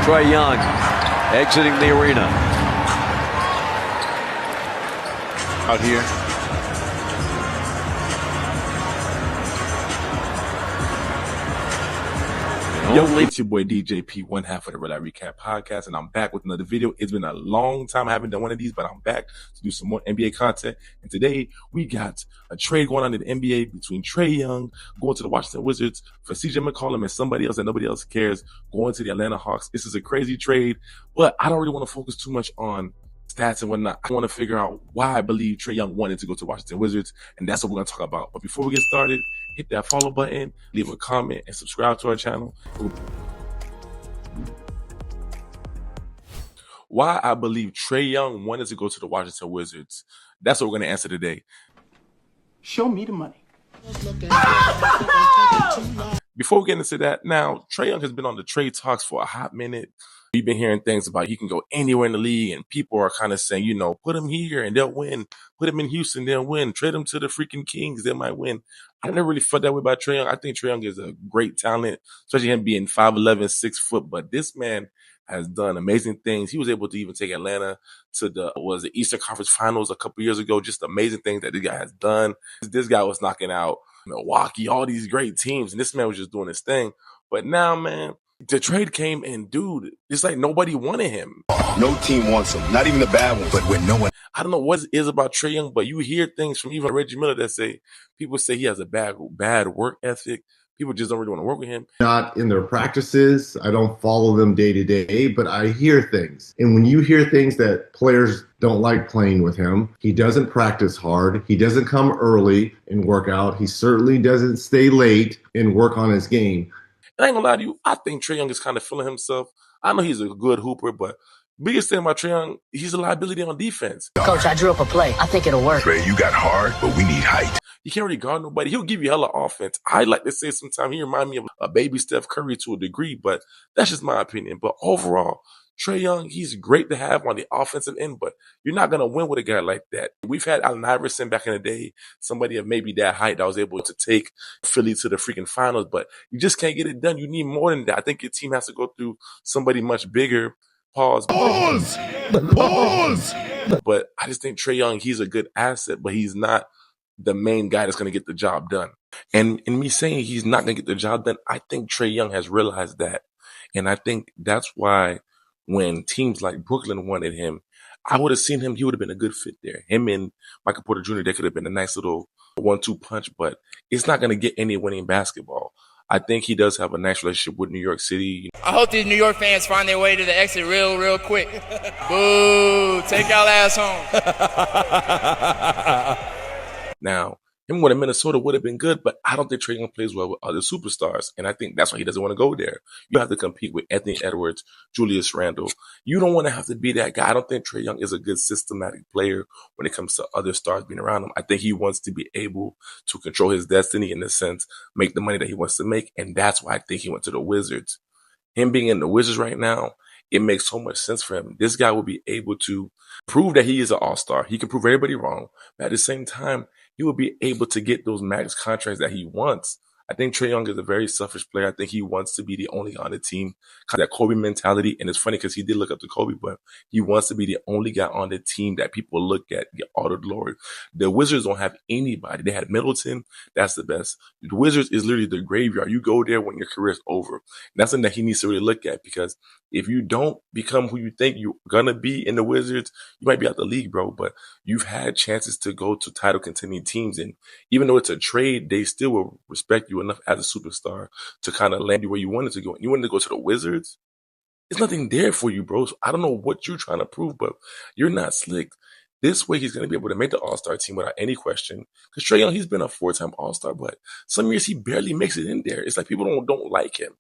Trae Young exiting the arena. Out here. Yo, it's your boy DJP, one half of the Real Ahh Podcast, and I'm back with another video. It's been a long time I haven't done one of these, but I'm back to do some more NBA content. And today we got a trade going on in the NBA between Trae Young going to the Washington Wizards for CJ McCollum and somebody else that nobody else cares going to the Atlanta Hawks. This is a crazy trade, but I don't really want to focus too much on stats and whatnot. I want to figure out why I believe Trae Young wanted to go to Washington Wizards, and that's what we're going to talk about. But before we get started, hit that follow button, leave a comment, and subscribe to our channel. Why I believe Trae Young wanted to go to the Washington Wizards. That's what we're going to answer today. Show me the money. Before we get into that, now, Trae Young has been on the trade talks for a hot minute. We've been hearing things about he can go anywhere in the league, and people are kind of saying, you know, put him here and they'll win. Put him in Houston, they'll win. Trade him to the freaking Kings, they might win. I never really felt that way about Trae Young. I think Trae Young is a great talent, especially him being 5'11", 6 foot. But this man has done amazing things. He was able to even take Atlanta to the Eastern Conference Finals a couple years ago. Just amazing things that this guy has done. This guy was knocking out Milwaukee, all these great teams, and this man was just doing his thing. But now, man, the trade came and, dude, it's like nobody wanted him. No team wants him, not even the bad ones. But when no one, I don't know what it is about Trae Young, but you hear things from even Reggie Miller that say, people say he has a bad work ethic. People just don't really want to work with him. Not in their practices. I don't follow them day to day, but I hear things. And when you hear things that players don't like playing with him, he doesn't practice hard. He doesn't come early and work out. He certainly doesn't stay late and work on his game. I ain't gonna lie to you, I think Trae Young is kind of feeling himself. I know he's a good hooper, but biggest thing about Trae Young, he's a liability on defense. Coach, I drew up a play. I think it'll work. Trae, you got hard, but we need height. He can't really guard nobody. He'll give you hella offense. I like to say sometimes he reminds me of a baby Steph Curry to a degree, but that's just my opinion. But overall, Trae Young, he's great to have on the offensive end, but you're not going to win with a guy like that. We've had Allen Iverson back in the day, somebody of maybe that height that was able to take Philly to the freaking finals, but you just can't get it done. You need more than that. I think your team has to go through somebody much bigger. Pause. But I just think Trae Young, he's a good asset, but he's not the main guy that's going to get the job done. And in me saying he's not going to get the job done, I think Trae Young has realized that. And I think that's why when teams like Brooklyn wanted him, I would have seen him. He would have been a good fit there. Him and Michael Porter Jr., they could have been a nice little 1-2 punch, but it's not going to get any winning basketball. I think he does have a nice relationship with New York City. I hope these New York fans find their way to the exit real quick. Boo! Take y'all ass home. Now, him going to Minnesota would have been good, but I don't think Trae Young plays well with other superstars, and I think that's why he doesn't want to go there. You have to compete with Anthony Edwards, Julius Randle. You don't want to have to be that guy. I don't think Trae Young is a good systematic player when it comes to other stars being around him. I think he wants to be able to control his destiny, in a sense, make the money that he wants to make, and that's why I think he went to the Wizards. Him being in the Wizards right now, it makes so much sense for him. This guy will be able to prove that he is an all-star. He can prove everybody wrong, but at the same time, he will be able to get those max contracts that he wants. I think Trae Young is a very selfish player. I think he wants to be the only guy on the team. Kind of that Kobe mentality. And it's funny because he did look up to Kobe, but he wants to be the only guy on the team that people look at, get all the glory. The Wizards don't have anybody. They had Middleton. That's the best. The Wizards is literally the graveyard. You go there when your career is over. And that's something that he needs to really look at, because if you don't become who you think you're going to be in the Wizards, you might be out the league, bro. But you've had chances to go to title contending teams. And even though it's a trade, they still will respect you enough as a superstar to kind of land you where you wanted to go. And you wanted to go to the Wizards? There's nothing there for you, bro. So I don't know what you're trying to prove, but you're not slick. This way, he's going to be able to make the All-Star team without any question. Because Trae Young, he's been a 4-time All-Star, but some years he barely makes it in there. It's like people don't like him.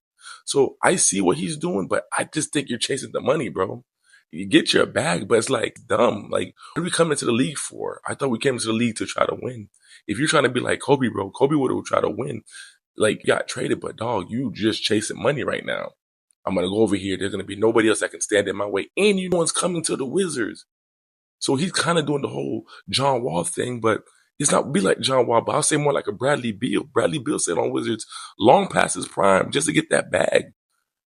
So I see what he's doing, but I just think you're chasing the money, bro. You get your bag, but it's like dumb. Like, what are we coming to the league for? I thought we came to the league to try to win. If you're trying to be like Kobe, bro, Kobe would have tried to win. Like, you got traded, but dog, you just chasing money right now. I'm going to go over here. There's going to be nobody else that can stand in my way. And you know one's coming to the Wizards. So he's kind of doing the whole John Wall thing, but it's not be like John Wall, but I'll say more like a Bradley Beal. Bradley Beal said on Wizards long past his prime just to get that bag.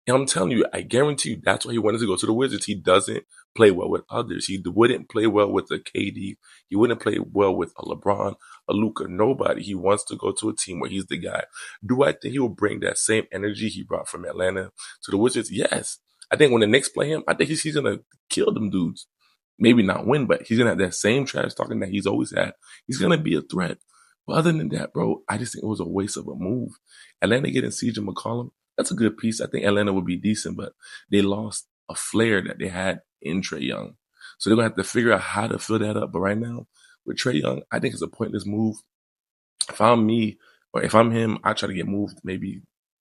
And I'm telling you, I guarantee you, that's why he wanted to go to the Wizards. He doesn't play well with others. He wouldn't play well with a KD. He wouldn't play well with a LeBron, a Luka, nobody. He wants to go to a team where he's the guy. Do I think he will bring that same energy he brought from Atlanta to the Wizards? Yes. I think when the Knicks play him, I think he's going to kill them dudes. Maybe not win, but he's going to have that same trash talking that he's always had. He's going to be a threat. But other than that, bro, I just think it was a waste of a move. Atlanta getting CJ McCollum, that's a good piece. I think Atlanta would be decent, but they lost a flair that they had in Trae Young. So they're going to have to figure out how to fill that up. But right now, with Trae Young, I think it's a pointless move. If I'm me, or if I'm him, I try to get moved maybe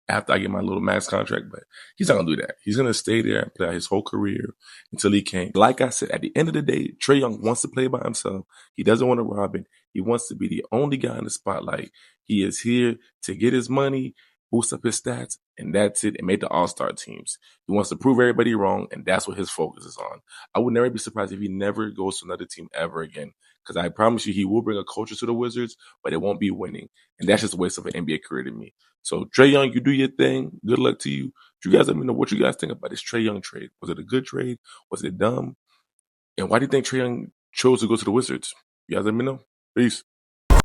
after I get my little max contract, but he's not going to do that. He's going to stay there and play out his whole career until he can. Like I said, at the end of the day, Trae Young wants to play by himself. He doesn't want to rob it. He wants to be the only guy in the spotlight. He is here to get his money, boost up his stats, and that's it, and make the all-star teams. He wants to prove everybody wrong, and that's what his focus is on. I would never be surprised if he never goes to another team ever again, because I promise you he will bring a culture to the Wizards, but it won't be winning, and that's just a waste of an NBA career to me. So, Trae Young, you do your thing. Good luck to you. You guys let me know what you guys think about this Trae Young trade. Was it a good trade? Was it dumb? And why do you think Trae Young chose to go to the Wizards? You guys let me know. Peace.